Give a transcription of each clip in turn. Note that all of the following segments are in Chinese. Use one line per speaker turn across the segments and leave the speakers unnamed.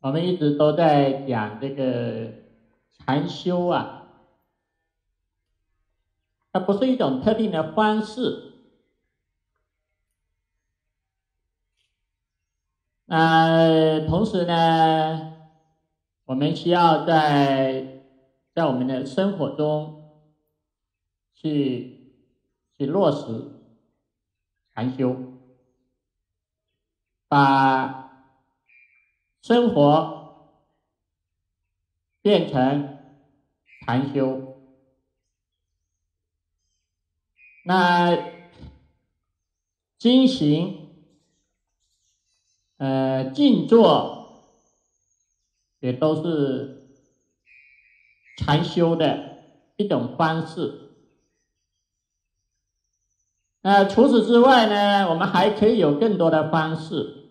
我们一直都在讲这个禅修啊，它不是一种特定的方式。同时呢，我们需要在我们的生活中去落实禅修，把生活变成禅修。那经行静坐也都是禅修的一种方式。那除此之外呢，我们还可以有更多的方式，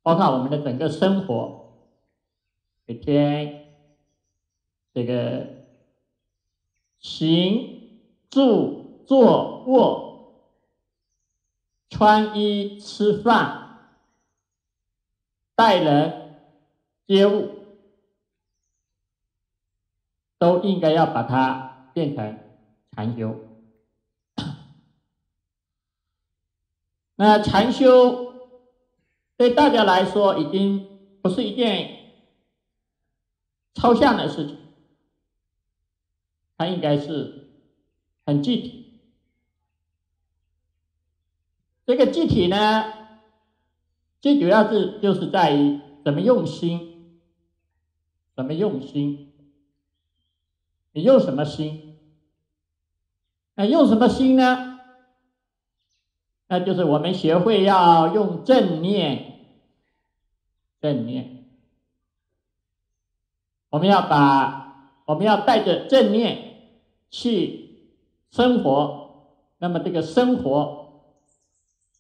包括我们的整个生活，每天这个行住坐卧、穿衣吃饭、待人接物，都应该要把它变成禅修。那禅修对大家来说已经不是一件抽象的事情，它应该是很具体。这个具体呢，最主要就是在于怎么用心，怎么用心，你用什么心？那用什么心呢？那就是我们学会要用正念，我们要带着正念去生活，那么这个生活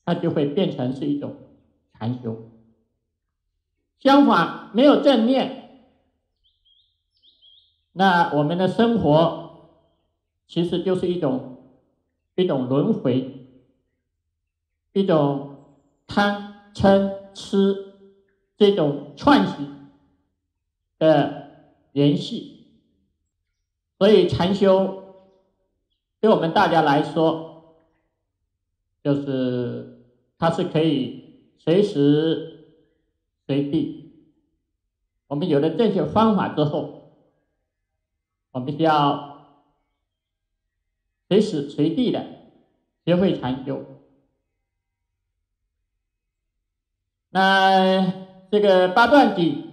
它就会变成是一种禅修。相反，没有正念，那我们的生活其实就是一种轮回，一种贪嗔痴这种串习的联系。所以禅修对我们大家来说，就是它是可以随时随地。我们有了正确方法之后，我们需要随时随地的学会禅修。那这个八段锦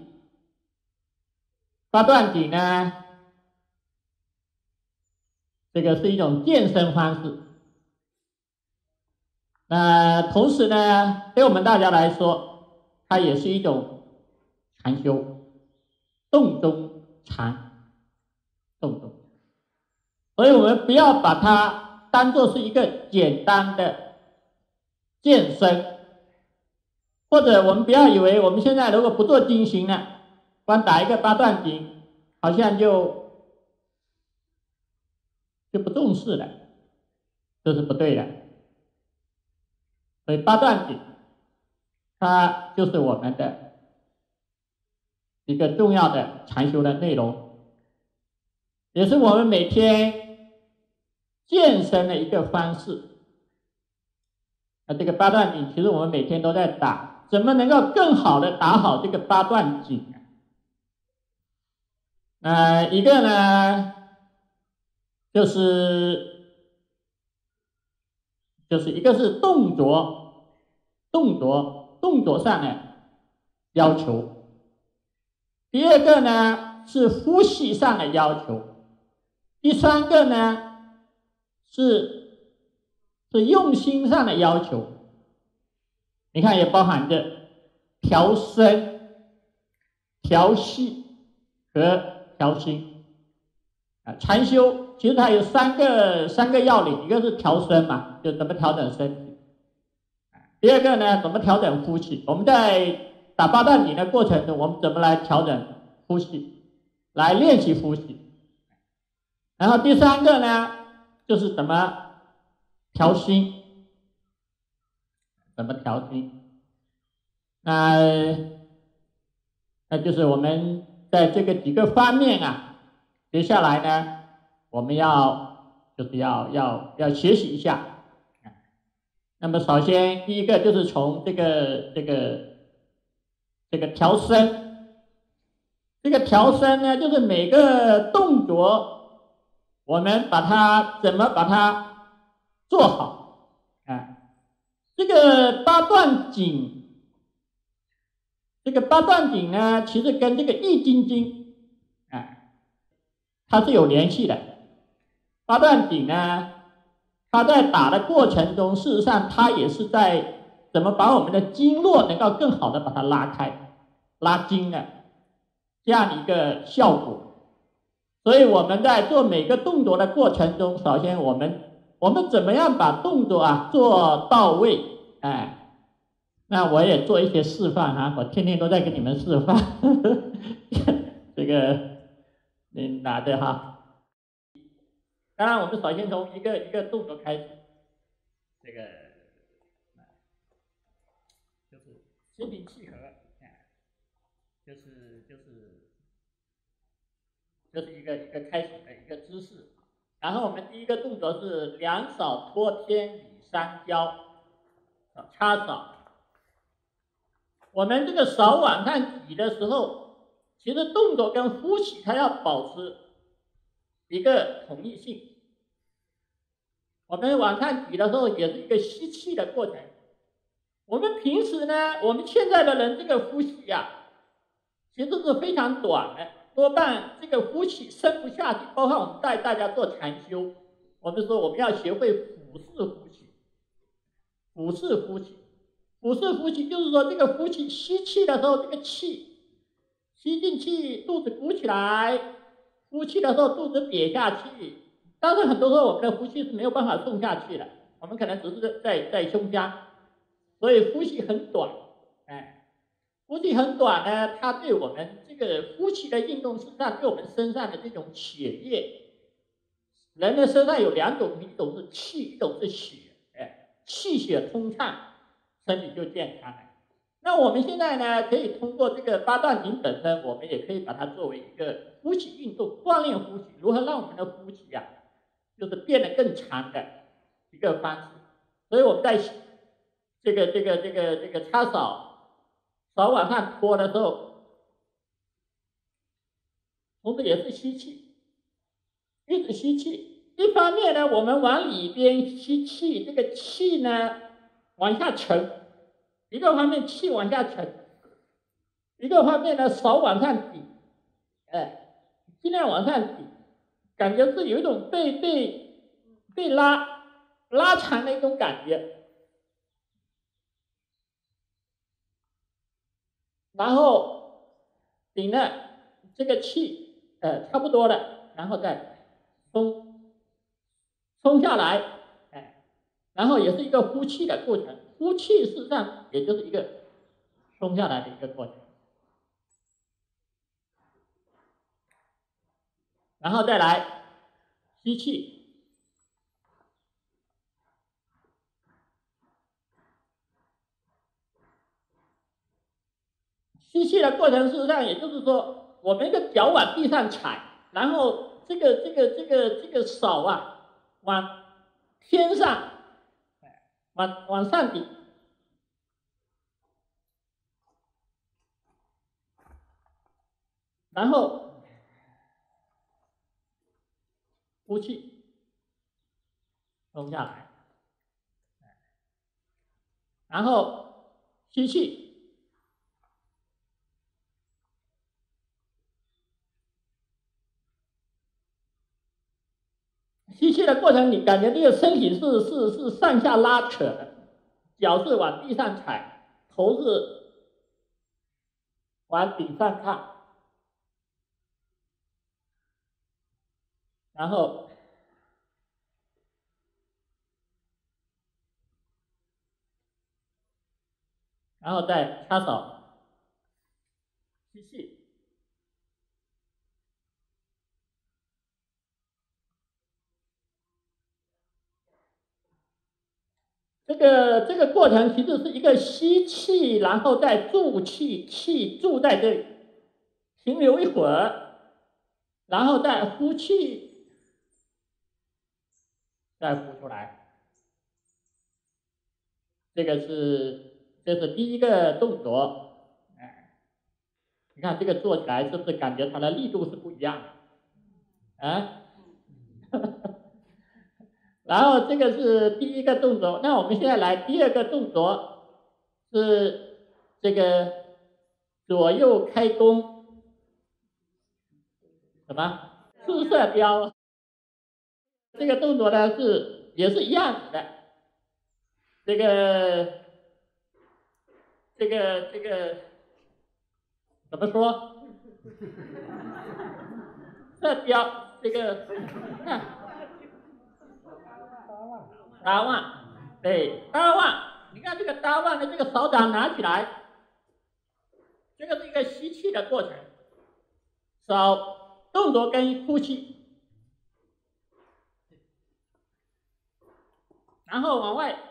呢，这个是一种健身方式。那同时呢，对我们大家来说，它也是一种禅修，动中禅，动中。所以我们不要把它当作是一个简单的健身，或者我们不要以为我们现在如果不做经行呢，光打一个八段锦，好像就不重视了，这是不对的。所以八段锦它就是我们的一个重要的禅修的内容，也是我们每天健身的一个方式。那这个八段锦其实我们每天都在打，怎么能够更好的打好这个八段锦呢？一个呢，就是一个是动作上的要求，第二个呢是呼吸上的要求，第三个呢是用心上的要求。你看，也包含着调身、调息和调心。禅修其实它有三个要领，一个是调身嘛，就怎么调整身体；第二个呢，怎么调整呼吸。我们在打八段锦的过程中，我们怎么来调整呼吸，来练习呼吸。然后第三个呢，就是怎么调心，那就是我们在这个几个方面啊，接下来呢，我们就是要学习一下。那么首先第一个就是从这个调声，这个调声呢，就是每个动作我们怎么把它做好啊？这个八段锦，呢，其实跟这个易筋经它是有联系的。八段锦呢，它在打的过程中，事实上它也是在怎么把我们的经络能够更好的把它拉开、拉筋的这样一个效果。所以我们在做每个动作的过程中，首先我们怎么样把动作做到位？那我也做一些示范我天天都在给你们示范，这个你拿着当然，我们首先从一个动作开始，这个就是心平气和，就是一个开始的一个姿势。然后我们第一个动作是两手托天理三交，插手。我们这个手往上举的时候，其实动作跟呼吸它要保持一个统一性。我们往上举的时候也是一个吸气的过程。我们平时呢，我们现在的人这个呼吸其实是非常短的，多半这个呼吸深不下去。包括我们带大家做禅修，我们说我们要学会腹式呼吸。腹式呼吸，腹式呼吸就是说这个呼气吸气的时候，这个气吸进去，肚子鼓起来；呼气的时候，肚子瘪下去。但是很多时候我们的呼吸是没有办法送下去的，我们可能只是在胸腔，所以呼吸很短。呼吸很短呢，它对我们这个呼气的运动，实际上对我们身上的这种血液，人的身上有两种，一种是气，一种是血。气血通畅，身体就健康了。那我们现在呢，可以通过这个八段锦本身，我们也可以把它作为一个呼气运动，锻炼呼吸，如何让我们的呼气就是变得更长的一个方式。所以我们在这个插手往上托的时候，同时也是吸气，一直吸气。一方面呢，我们往里边吸气，这个气呢往下沉；一个方面气往下沉，一个方面呢手往上顶，尽量往上顶，感觉是有一种被拉长的一种感觉。然后顶了这个气，差不多了，然后再松下来，然后也是一个呼气的过程。呼气事实上也就是一个松下来的一个过程。然后再来吸气，吸气的过程事实上也就是说，我们的脚往地上踩，然后这个手往天上，往上顶，然后呼气，松下来，然后吸气。吸气的过程，你感觉这个身体是上下拉扯的，脚是往地上踩，头是往顶上看，然后再插手吸气。这个过程其实是一个吸气，然后再注气，气注在这里，停留一会儿，然后再呼气，再呼出来。这是第一个动作，你看这个做起来是不是感觉它的力度是不一样的？啊？然后这个是第一个动作，那我们现在来第二个动作，是这个左右开弓，什么？四射标。这个动作呢也是一样的，这个怎么说？射标这个看打腕，对，打腕。你看这个打腕的这个手掌拿起来，这个是一个吸气的过程，手动作跟呼气，然后往外。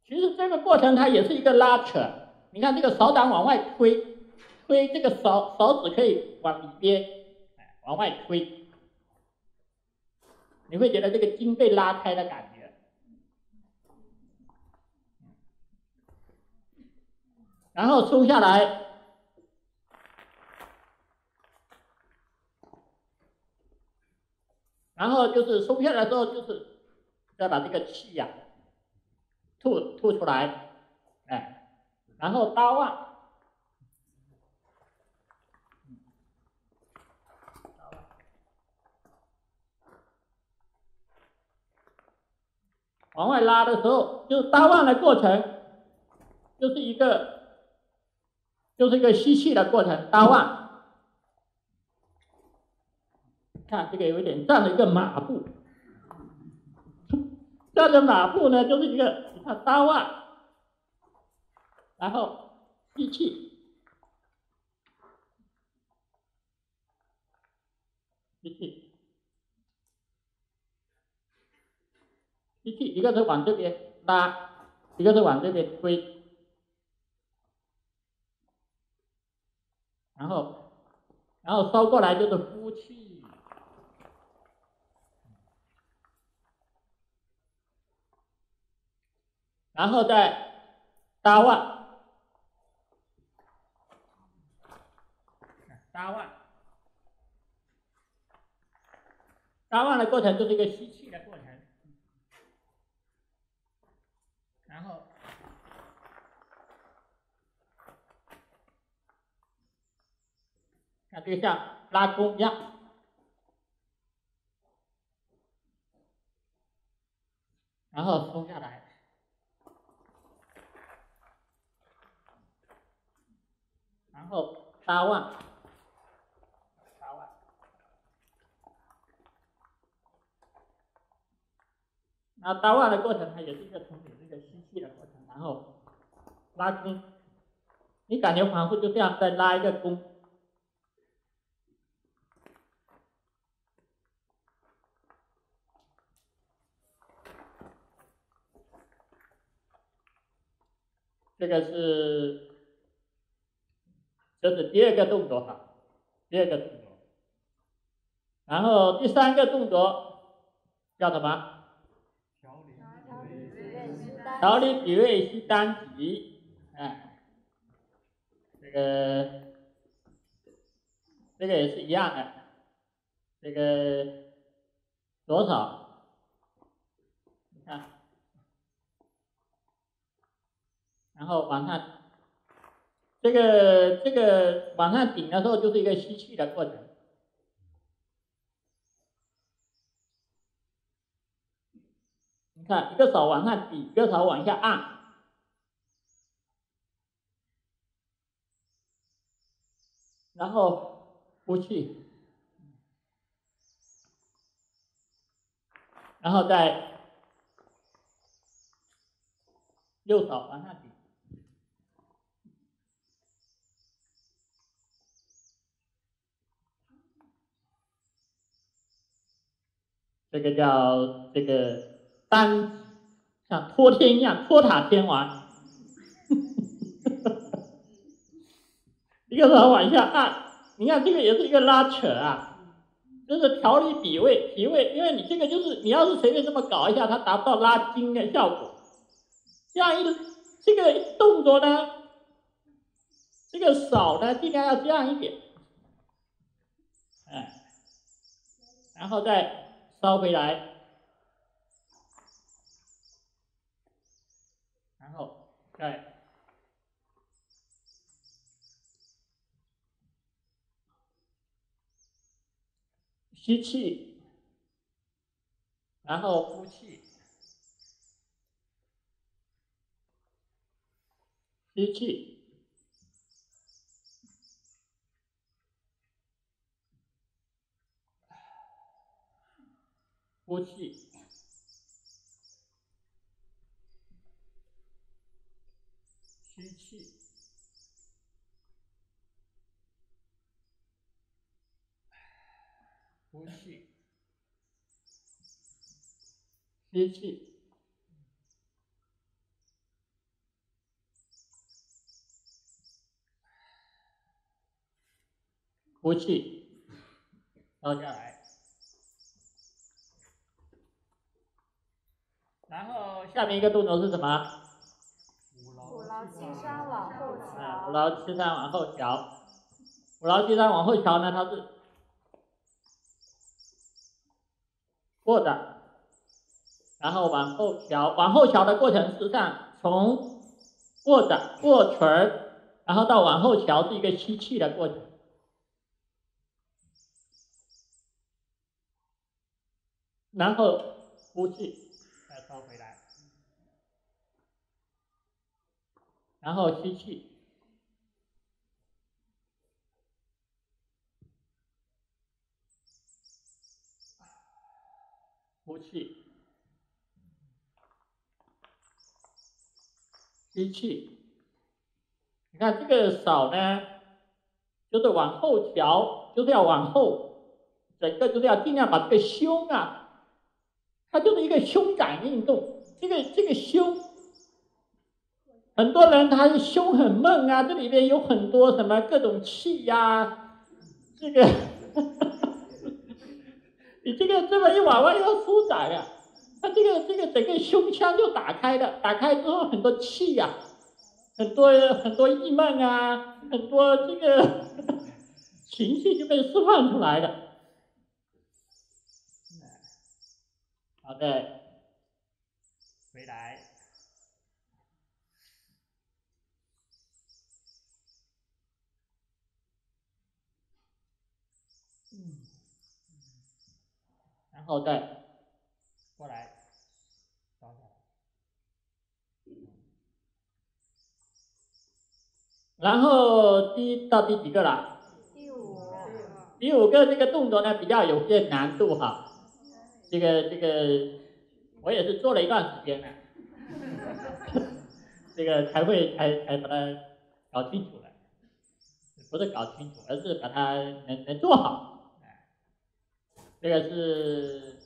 其实这个过程它也是一个拉扯，你看这个手掌往外推，这个手指可以往里边，往外推，你会觉得这个筋被拉开的感觉。然后松下来，然后就是松下来之后，就是再把这个气呀吐出来，然后搭腕，往外拉的时候，就是搭腕的过程，就是一个吸气的过程，搭腕。看这个有点站了一个马步，站着马步呢，就是一个你看搭腕，然后吸气，吸气，吸气，一个是往这边拉，一个是往这边推，然后收过来就是呼气，然后再搭腕，搭腕的过程就是一个吸气的过程，然后看这个像拉弓一样，然后松下来，然后搭腕，那搭腕的过程它也是一个同时一个吸气的过程，然后拉弓，你感觉仿佛就这样在拉一个弓。这是第二个动作哈，第二个动作。然后第三个动作叫什么？调理脾胃息单极，这个也是一样的，这个左手，你看，然后往上，这个往上顶的时候就是一个吸气的过程。你看，一个手往上顶，一个手往下按，然后呼气，然后再右手往上顶，这个叫单，像托天一样，托塔天王。一个手往下按，你看这个也是一个拉扯啊，就是调理脾胃，因为你这个就是你要是随便这么搞一下，它达不到拉筋的效果。这个动作呢，这个手呢尽量要这样一点，然后再收回来，然后再吸气，然后呼气，吸气，呼气，吸气，呼气，吸气，呼气，倒下来。然后下面一个动作是什么？
五劳七伤往后调。
五劳七伤往后调。五劳七伤往后调呢，它是握着，然后往后调。往后调的过程，实际上从握着握拳儿，然后到往后调是一个吸气的过程。然后呼气，再收回来，然后吸气，呼气，吸气。你看这个手呢，就是往后调，就是要往后，整个就是要尽量把这个胸啊，它就是一个胸感运动。这个胸，很多人他胸很闷啊，这里边有很多什么各种气呀、这个你这个这么一往外要舒展啊，它这个整个胸腔就打开了，打开之后很多气呀、很多郁闷啊，很多这个情绪就被释放出来了。好的，回来。然后再过来，倒下来。然后到第几个了？
第五个。
第五个这个动作呢比较有些难度哈，这个我也是做了一段时间的，这个才把它搞清楚了，不是搞清楚，而是把它能做好。这个是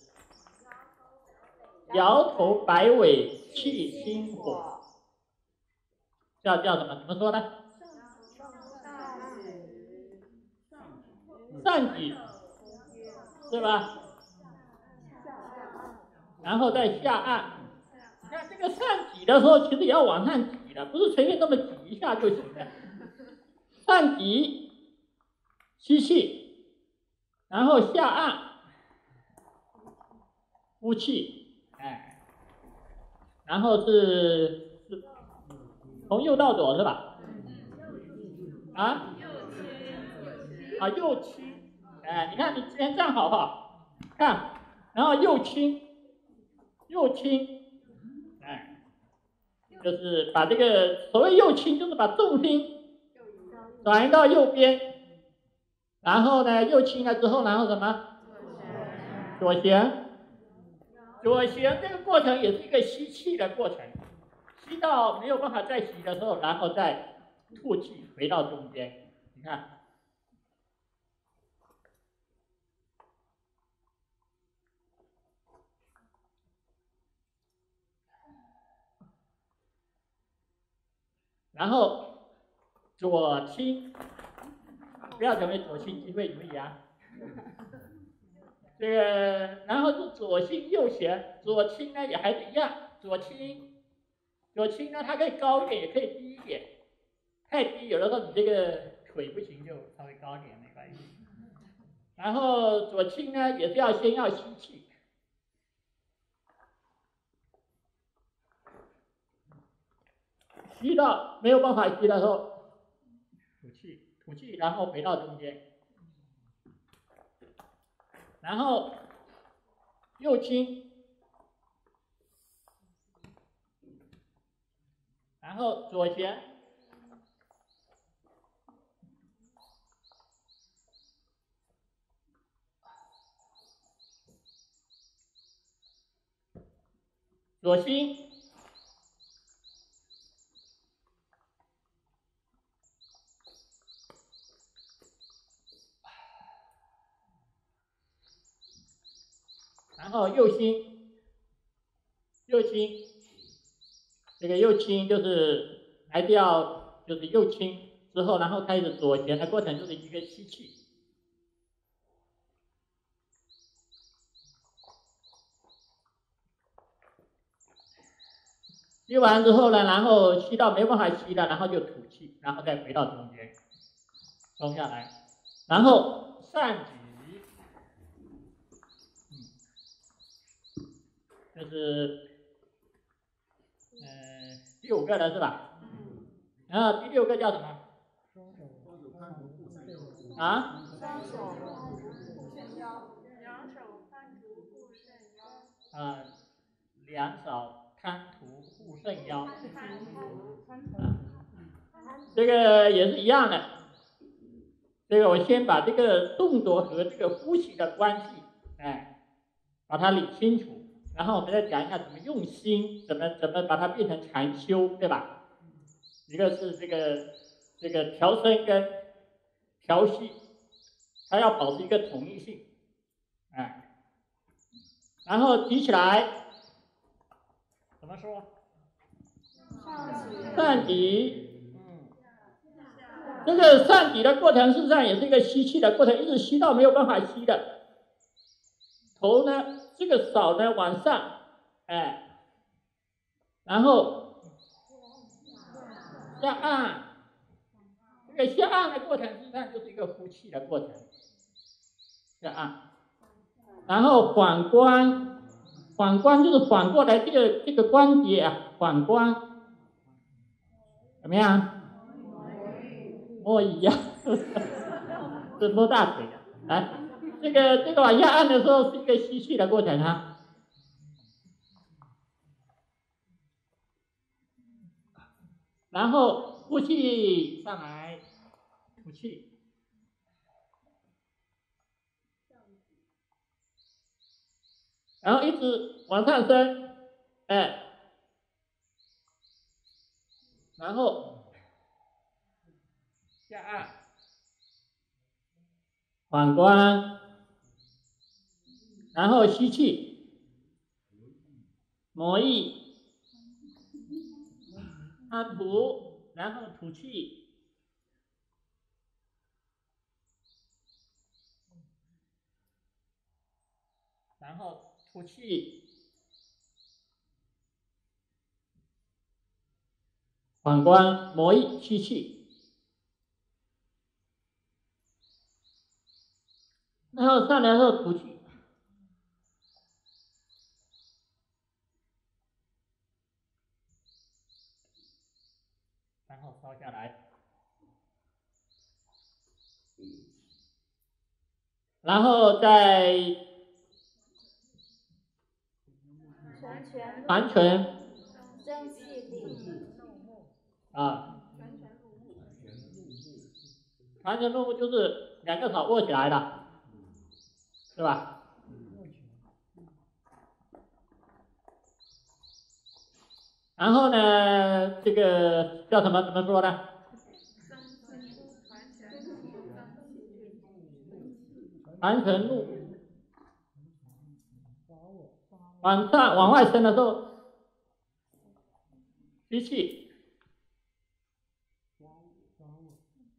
摇头摆尾气心火，叫什么？怎么说呢？上举，是吧？然后再下按。你看这个上举的时候，其实也要往上举的，不是随便这么举一下就行的。上举，吸气，然后下按，呼气，然后是从右到左是吧？啊？右倾，你看你先站好不好？看，然后右倾，就是把这个所谓右倾，就是把重心转移到右边，然后呢，右倾了之后，然后什么？左旋。左旋这个过程也是一个吸气的过程，吸到没有办法再吸的时候，然后再吐气回到中间。你看。然后左倾不要成为左心机会如意啊。这个，然后是左心右弦，左倾呢也还是一样，左倾呢它可以高一点，也可以低一点，太低有的时候你这个腿不行就稍微高一点没关系。然后左倾呢也是先要吸气，吸到没有办法吸的时候，吐气，然后回到中间，然后右倾，然后左旋，左心，然后右心，这个右倾就是来掉，就是右倾之后，然后开始左旋的过程就是一个吸气。吸完之后呢，然后吸到没办法吸了，然后就吐气，然后再回到中间，松下来，然后上举，这是第5个了是吧？然后第6个叫什么？啊？
双手护肾腰，两手看图护肾腰。
两手看图护肾腰。这个也是一样的。这个我先把这个动作和这个呼吸的关系，把它理清楚，然后我们再讲一下怎么用心，怎么把它变成禅修，对吧？一个是这个调身跟调息，它要保持一个统一性，然后提起来，怎么说？上举。这个上举的过程事实上也是一个吸气的过程，一直吸到没有办法吸的。头呢，这个手呢往上，然后下按，这个下按的过程实际上就是一个呼气的过程，下按，然后反观就是反过来这个关节啊，反观，怎么样？摸一样，是摸大腿的。来，这个往下按的时候是一个吸气的过程啊。然后呼气上来，吐气，然后一直往上升，然后下按，反观，然后吸气，摩意，按吐，然后吐气，然后吐气，反观摩意，吸气，然后上来后吐气，然后烧下来，然后再传拳，
蒸气力
传拳入目就是2个手握起来的，是吧？然后呢，这个叫什么？怎么说呢？传拳入，往外伸的时候，吸气，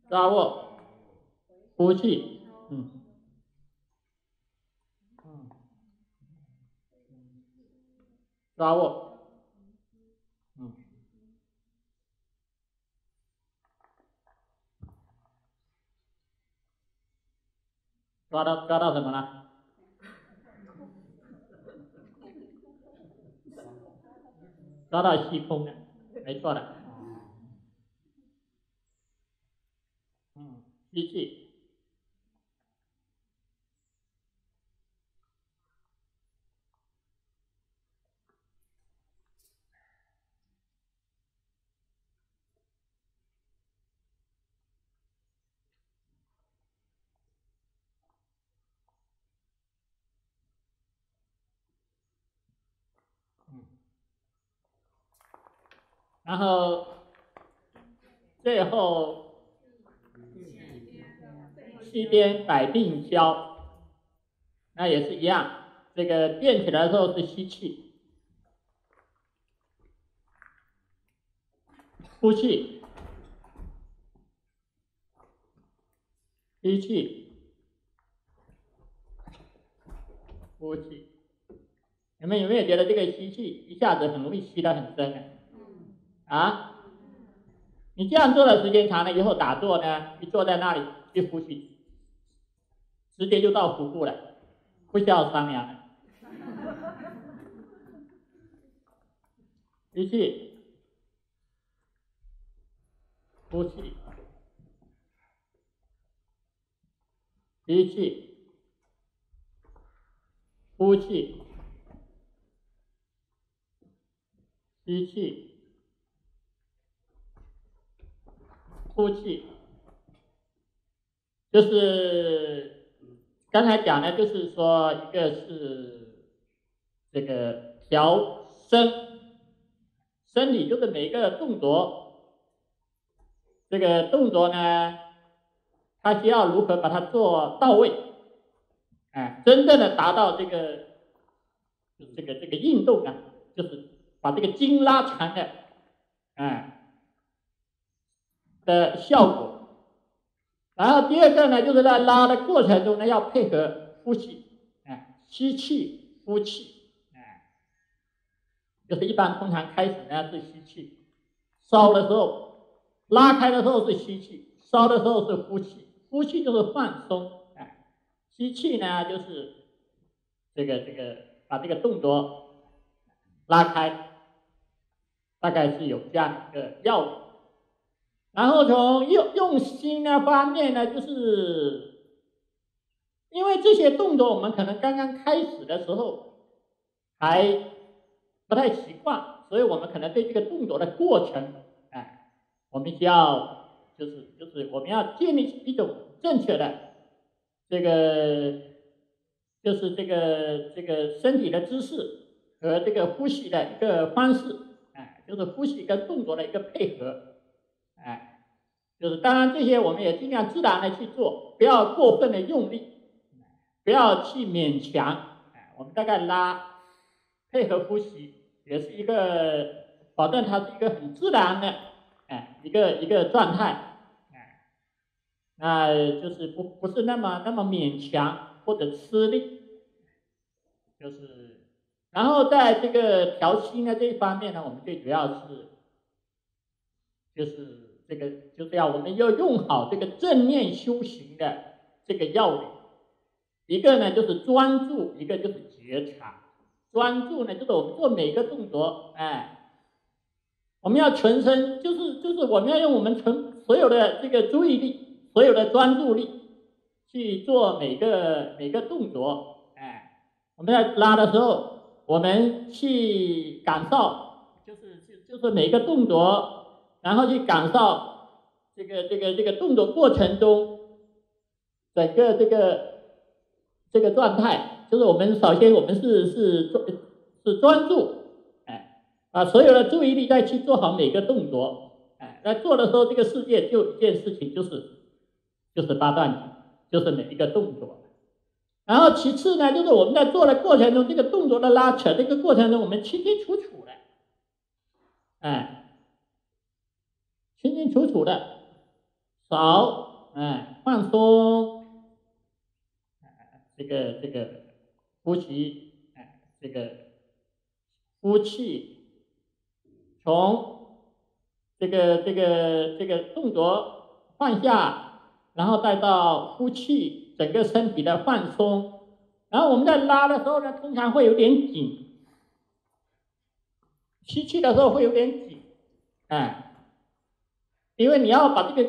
抓握，呼气，抓握，抓到什么了？抓到虚空了，没错的。吸气。然后最后西边百病消，那也是一样，这个变起来的时候是吸气，呼气，吸气，呼气。你们有没有觉得这个吸气一下子很容易吸得很深呢？你这样做的时间长了以后，打坐呢，你坐在那里一呼吸，直接就到腹部了，不需要商量了。吸气，呼气，吸气，呼气，吸气，呼气。就是刚才讲的，就是说一个是这个调身体，就是每一个动作，这个动作呢，它需要如何把它做到位，真正的达到这个运动呢，就是把这个筋拉长的效果。然后第二个呢，就是在拉的过程中呢，要配合呼吸，吸气，呼气，就是一般通常开始呢是吸气，烧的时候拉开的时候是吸气，烧的时候是呼气，呼气就是放松，吸气呢就是这个把这个动作拉开，大概是有这样一个要领。然后从用心的方面呢，就是因为这些动作我们可能刚刚开始的时候还不太习惯，所以我们可能对这个动作的过程，我们需要就是我们要建立一种正确的这个就是这个身体的姿势和这个呼吸的一个方式，就是呼吸跟动作的一个配合。就是当然这些我们也尽量自然的去做，不要过分的用力，不要去勉强，我们大概拉配合呼吸，也是一个保证它是一个很自然的一个状态，那就是不是那么勉强或者吃力，就是然后在这个调息呢这一方面呢，我们最主要是就是这个就是我们要用好这个正念修行的这个要领。一个呢就是专注，一个就是觉察。专注呢就是我们做每个动作，我们要全身，就是我们要用我们所有的这个注意力，所有的专注力去做每个动作，我们在拉的时候，我们去感受，就是每个动作。然后去感受这个动作过程中整个这个状态，就是我们首先我们是专注，把所有的注意力再去做好每个动作，在做的时候，这个世界就一件事情，就是八段锦，就是每一个动作。然后其次呢，就是我们在做的过程中，这个动作的拉扯，这个过程中我们清清楚楚的，清清楚楚的，少放松，这个呼吸，这个呼气，从这个动作放下，然后再到呼气，整个身体的放松。然后我们在拉的时候呢，通常会有点紧，吸气的时候会有点紧，因为你要把这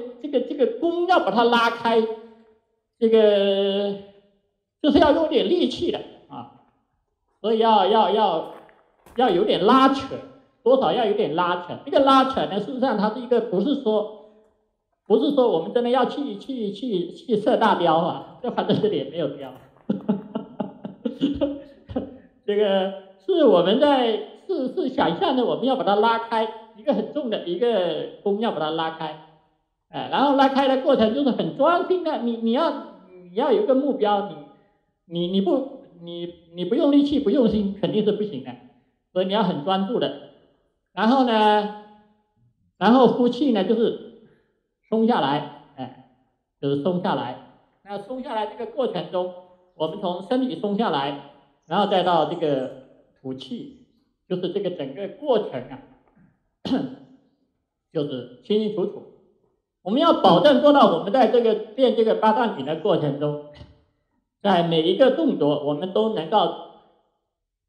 个弓要把它拉开，这个就是要用点力气的啊，所以要有点拉扯，多少要有点拉扯。这个拉扯呢，事实上它是一个不是说我们真的要去射大雕啊，这反正这里也没有雕。这个是我们是想象的，我们要把它拉开，一个很重的一个弓要把它拉开，然后拉开的过程就是很专心的，你要有一个目标，你不用力气不用心肯定是不行的，所以你要很专注的。然后呼气呢就是松下来，就是松下来。那松下来这个过程中，我们从身体松下来。然后再到这个吐气，就是这个整个过程啊，就是清清楚楚。我们要保证做到，我们在这个练这个八段锦的过程中，在每一个动作，我们都能够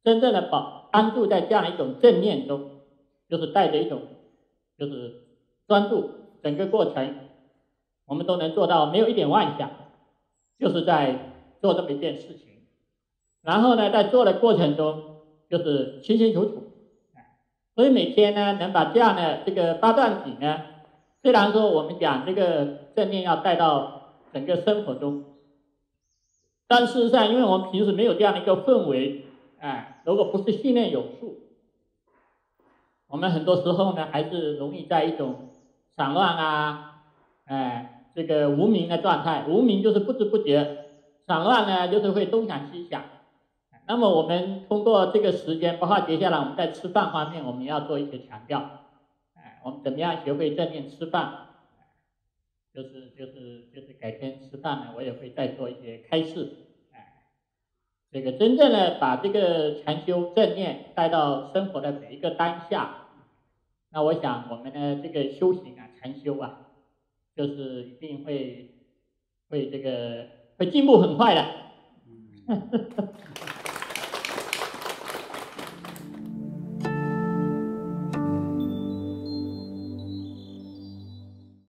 真正的安住在这样一种正念中，就是带着一种就是专注，整个过程我们都能做到没有一点妄想，就是在做这么一件事情。然后呢，在做的过程中就是清清楚楚，所以每天呢能把这样的这个八段锦呢，虽然说我们讲这个正念要带到整个生活中，但事实上因为我们平时没有这样的一个氛围，如果不是训练有素，我们很多时候呢还是容易在一种散乱啊，这个无明的状态，无明就是不知不觉，散乱呢就是会东想西想。那么我们通过这个时间，包括接下来我们在吃饭方面，我们要做一些强调，我们怎么样学会正念吃饭，就是改天吃饭呢，我也会再做一些开示，这个真正的把这个禅修正念带到生活的每一个当下，那我想我们的这个修行啊，禅修啊，就是一定会这个会进步很快的。